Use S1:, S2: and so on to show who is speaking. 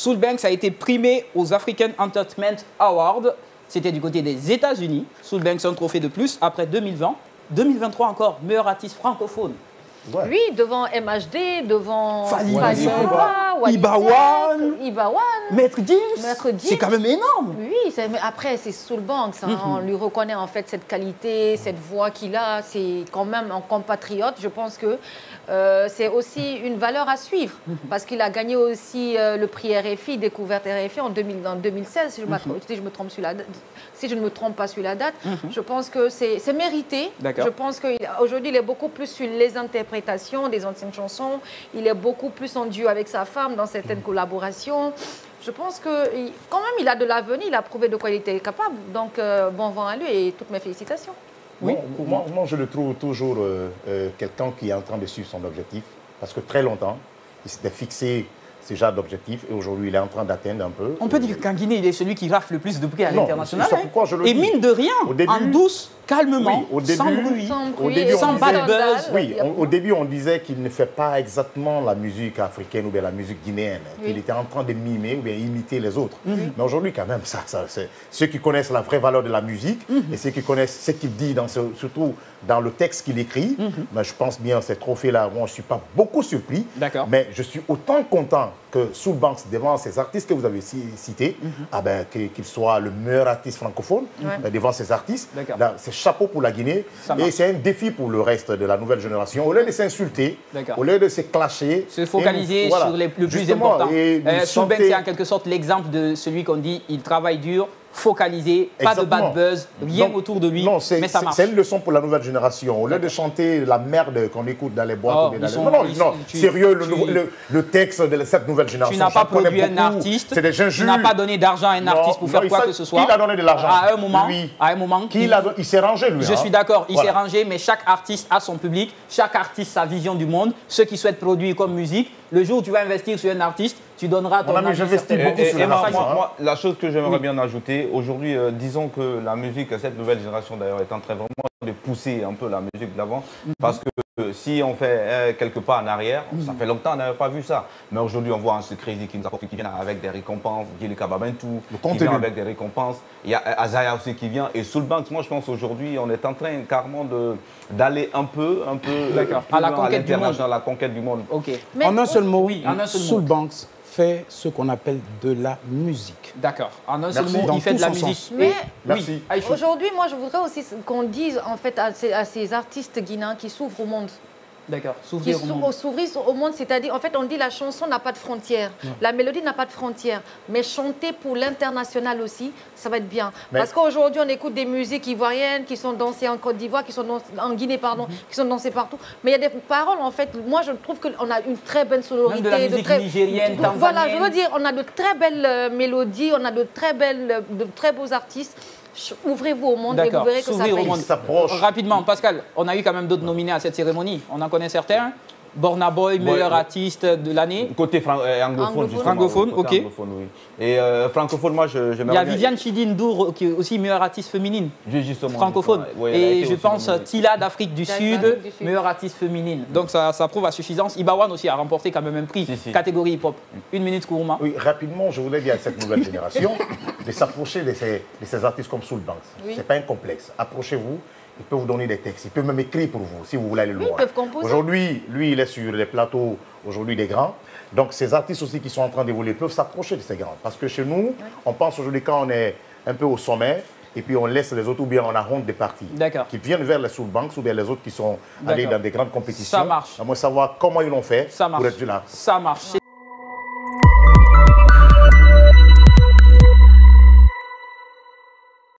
S1: Soul Banks a été primé aux African Entertainment Awards. C'était du côté des États-Unis. Soul Banks, un trophée de plus après 2020. 2023 encore, meilleur artiste francophone.
S2: Ouais.
S3: Oui, devant MHD, devant
S1: Fally
S3: Ipupa, Wally
S1: Ibawan,
S3: Seck, Ibawan,
S1: Maître Gims.
S3: Maître Gims.
S1: C'est quand même énorme.
S3: Oui, mais après, c'est Soul Banks. Hein. On lui reconnaît en fait cette qualité, cette voix qu'il a. C'est quand même un compatriote. Je pense que c'est aussi une valeur à suivre parce qu'il a gagné aussi le prix RFI, découverte RFI en 2016, si je ne me trompe pas sur la date. Je pense que c'est mérité. Je pense qu'aujourd'hui, il est beaucoup plus sur les interprétations des anciennes chansons. Il est beaucoup plus en duo avec sa femme dans certaines collaborations. Je pense que quand même, il a de l'avenir. Il a prouvé de quoi il était capable. Donc, bon vent à lui et toutes mes félicitations.
S2: Oui. Moi, je le trouve toujours quelqu'un qui est en train de suivre son objectif. Parce que très longtemps, il s'était fixé ce genre d'objectif et aujourd'hui, il est en train d'atteindre un peu.
S1: On peut dire qu'en Guinée, il est celui qui rafle le plus de prix à l'international.
S2: Et
S1: mine de rien, en douce, calmement, sans bruit, sans bad buzz.
S2: Oui, au début, on disait qu'il ne fait pas exactement la musique africaine ou bien la musique guinéenne, qu'il était en train de mimer ou bien imiter les autres. Mais aujourd'hui, quand même, c'est ceux qui connaissent la vraie valeur de la musique et ceux qui connaissent ce qu'il dit, surtout dans le texte qu'il écrit, je pense bien ces trophées-là, moi, je ne suis pas beaucoup surpris, mais je suis autant content que Soul Banks, devant ces artistes que vous avez cités, qu'il soit le meilleur artiste francophone devant ces artistes. C'est chapeau pour la Guinée et c'est un défi pour le reste de la nouvelle génération. Au lieu de s'insulter, au lieu de se clasher,
S1: se focaliser sur le plus important. Soul Banks, c'est en quelque sorte l'exemple de celui qu'on dit il travaille dur, focalisé, pas de bad buzz, rien autour de lui, mais ça marche.
S2: C'est une leçon pour la nouvelle génération. Au lieu de chanter la merde qu'on écoute dans les boîtes, sérieux, le texte de cette nouvelle génération.
S1: Tu n'as pas produit un artiste, tu n'as pas donné d'argent à un artiste pour faire quoi que ce soit.
S2: Qui a donné de l'argent?
S1: À un moment,
S2: il s'est rangé, lui.
S1: Je suis d'accord, il s'est rangé, mais chaque artiste a son public, chaque artiste sa vision du monde, ceux qui souhaitent produire comme musique. Le jour où tu vas investir sur un artiste, tu donneras ton argent.
S2: J'investis beaucoup sur
S4: moi, la chose que j'aimerais bien ajouter, aujourd'hui, disons que la musique, cette nouvelle génération d'ailleurs, est en train vraiment de pousser un peu la musique de l'avant. Parce que si on fait quelques pas en arrière, ça fait longtemps qu'on n'avait pas vu ça. Mais aujourd'hui, on voit un Crazy qui nous apporte, qui vient avec des récompenses, Gili Kababentou, qui vient avec des récompenses. Il y a Azaya aussi qui vient. Et Soul Banks, moi je pense aujourd'hui, on est en train carrément d'aller un peu
S1: à la conquête du monde.
S4: À la conquête du monde.
S5: En un seul mot, Soul Banks fait ce qu'on appelle de la musique.
S1: D'accord. En un seul mot, il fait de la musique.
S3: Mais aujourd'hui, moi, je voudrais aussi qu'on dise en fait à ces artistes guinéens qui s'ouvrent au monde.
S1: D'accord,
S3: s'ouvrir au monde, c'est-à-dire, en fait, on dit la chanson n'a pas de frontières, la mélodie n'a pas de frontières, mais chanter pour l'international aussi, ça va être bien. Parce qu'aujourd'hui, on écoute des musiques ivoiriennes qui sont dansées en Côte d'Ivoire, qui sont en Guinée, pardon, qui sont dansées partout. Mais il y a des paroles, en fait, moi, je trouve qu'on a une très bonne sonorité.
S1: Même de la musique nigérienne, tanzanienne.
S3: Voilà, je veux dire, on a de très belles mélodies, on a de très beaux artistes. Ouvrez-vous au monde et vous verrez que ça paye.
S1: Rapidement, Pascal, on a eu quand même d'autres nominés à cette cérémonie. On en connaît certains. Burna Boy, meilleur artiste de l'année.
S4: Côté anglophone, justement.
S1: Francophone, ok.
S4: Anglophone, oui. Et francophone, moi, j'aimerais bien...
S1: Il y a Viviane Chidid Ndour, qui est aussi meilleure artiste féminine.
S4: Justement.
S1: Francophone. Et je pense Tila d'Afrique du Sud, meilleure artiste féminine. Donc ça prouve à suffisance. Ibawan aussi a remporté quand même un prix, catégorie hip-hop. 1 minute, Kourouma.
S2: Oui, rapidement, je voulais dire à cette nouvelle génération de s'approcher de ces artistes comme Soul Banks. Ce n'est pas un complexe. Approchez-vous. Il peut vous donner des textes, il peut même écrire pour vous si vous voulez aller loin. Aujourd'hui, lui, il est sur les plateaux aujourd'hui des grands. Donc ces artistes aussi qui sont en train d'évoluer peuvent s'approcher de ces grands. Parce que chez nous, on pense aujourd'hui quand on est un peu au sommet, et puis on laisse les autres ou bien on a honte des partis. Qui viennent vers les Soul Banks ou bien les autres qui sont allés dans des grandes compétitions.
S1: Ça marche.
S2: À moi savoir comment ils l'ont fait pour être là.
S1: Ça marche.